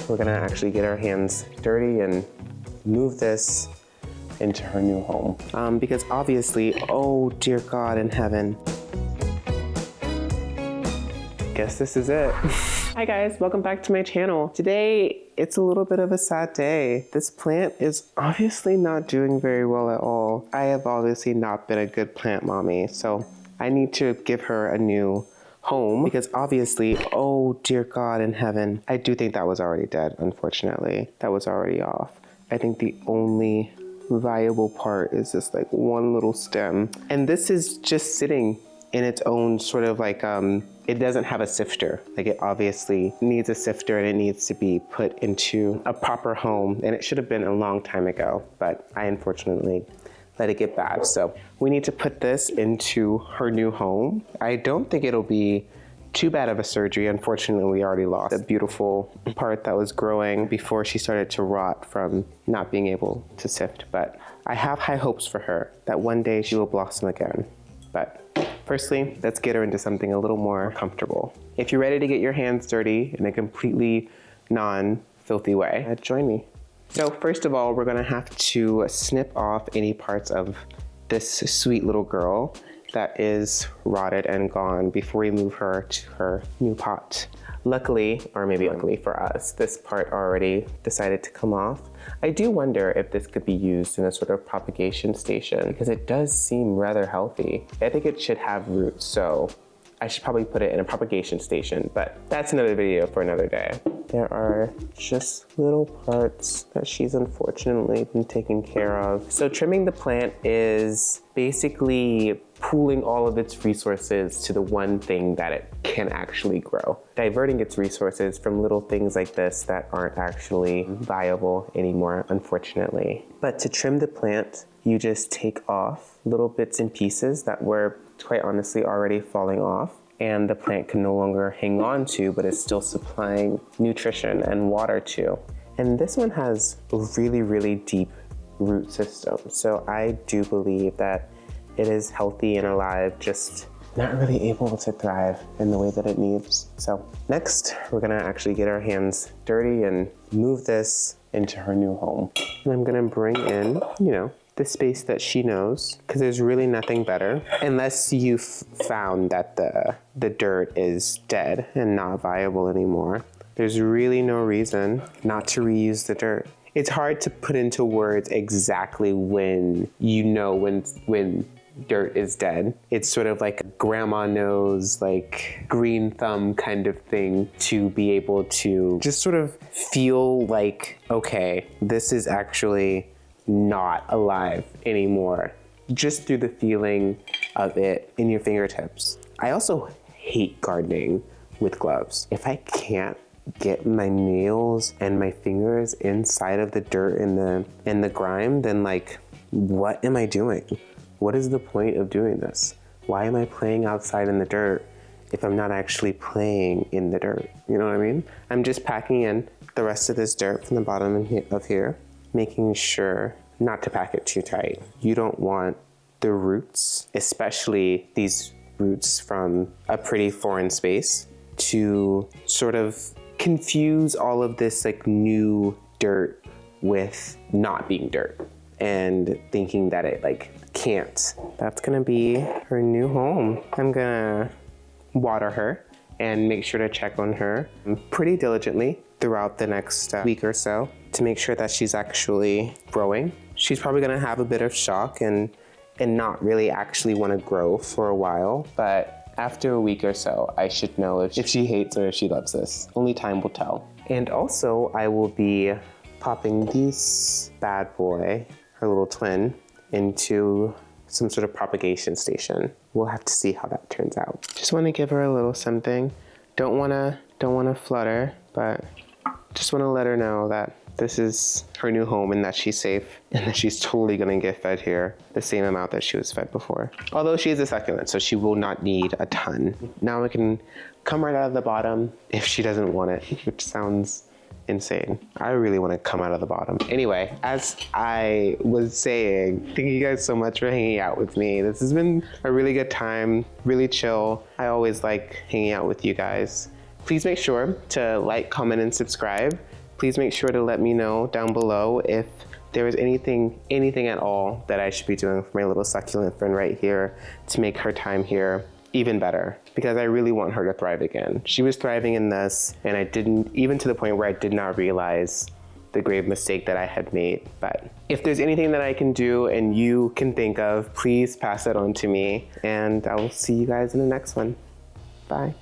We're gonna actually get our hands dirty and move this into her new home. Because obviously, oh dear God in heaven. Guess this is it. Hi guys, welcome back to my channel. Today, it's a little bit of a sad day. This plant is obviously not doing very well at all. I have obviously not been a good plant mommy, so I need to give her a new home because obviously, oh dear God in heaven, I do think that was already dead, unfortunately. That was already off. I think the only viable part is this like one little stem. And this is just sitting in its own sort of like, it doesn't have a sifter. Like it obviously needs a sifter and it needs to be put into a proper home. And it should have been a long time ago, but I unfortunately let it get bad. So we need to put this into her new home. I don't think it'll be too bad of a surgery. Unfortunately, we already lost the beautiful part that was growing before she started to rot from not being able to sift. But I have high hopes for her that one day she will blossom again. But firstly, let's get her into something a little more comfortable. If you're ready to get your hands dirty in a completely non-filthy way, join me. So first of all, we're gonna have to snip off any parts of this sweet little girl that is rotted and gone before we move her to her new pot. Luckily, or maybe luckily for us, this part already decided to come off. I do wonder if this could be used in a sort of propagation station because it does seem rather healthy. I think it should have roots, so I should probably put it in a propagation station, but that's another video for another day. There are just little parts that she's unfortunately been taking care of. So trimming the plant is basically pooling all of its resources to the one thing that it can actually grow. Diverting its resources from little things like this that aren't actually viable anymore, unfortunately. But to trim the plant, you just take off little bits and pieces that were quite honestly already falling off and the plant can no longer hang on to, but is still supplying nutrition and water to. And this one has a really, really deep root system. So I do believe that it is healthy and alive, just not really able to thrive in the way that it needs. So next, we're gonna actually get our hands dirty and move this into her new home. And I'm gonna bring in, you know, the space that she knows, because there's really nothing better, unless you've found that the dirt is dead and not viable anymore. There's really no reason not to reuse the dirt. It's hard to put into words exactly when you know when dirt is dead. It's sort of like a grandma knows, like green thumb kind of thing to be able to just sort of feel like, okay, this is actually not alive anymore, just through the feeling of it in your fingertips. I also hate gardening with gloves. If I can't get my nails and my fingers inside of the dirt and the grime, then like, what am I doing? What is the point of doing this? Why am I playing outside in the dirt if I'm not actually playing in the dirt? You know what I mean? I'm just packing in the rest of this dirt from the bottom of here, making sure not to pack it too tight. You don't want the roots, especially these roots from a pretty foreign space, to sort of confuse all of this like new dirt with not being dirt and thinking that it like can't. That's gonna be her new home. I'm gonna water her and make sure to check on her pretty diligently throughout the next week or so to make sure that she's actually growing. She's probably gonna have a bit of shock and not really actually wanna grow for a while, but after a week or so, I should know if she hates or if she loves this. Only time will tell. And also, I will be popping this bad boy, her little twin, into some sort of propagation station. We'll have to see how that turns out. Just wanna give her a little something. Don't wanna flutter, but just wanna let her know that this is her new home and that she's safe and that she's totally gonna get fed here the same amount that she was fed before. Although she is a succulent, so she will not need a ton. Now we can come right out of the bottom if she doesn't want it, which sounds insane. I really want to come out of the bottom. Anyway, as I was saying, thank you guys so much for hanging out with me. This has been a really good time, really chill. I always like hanging out with you guys Please make sure to like, comment, and subscribe. Please make sure to let me know down below if there is anything at all that I should be doing for my little succulent friend right here to make her time here even better, because I really want her to thrive again. She was thriving in this, and I didn't, even to the point where I did not realize the grave mistake that I had made. But if there's anything that I can do and you can think of, please pass it on to me, and I will see you guys in the next one. Bye.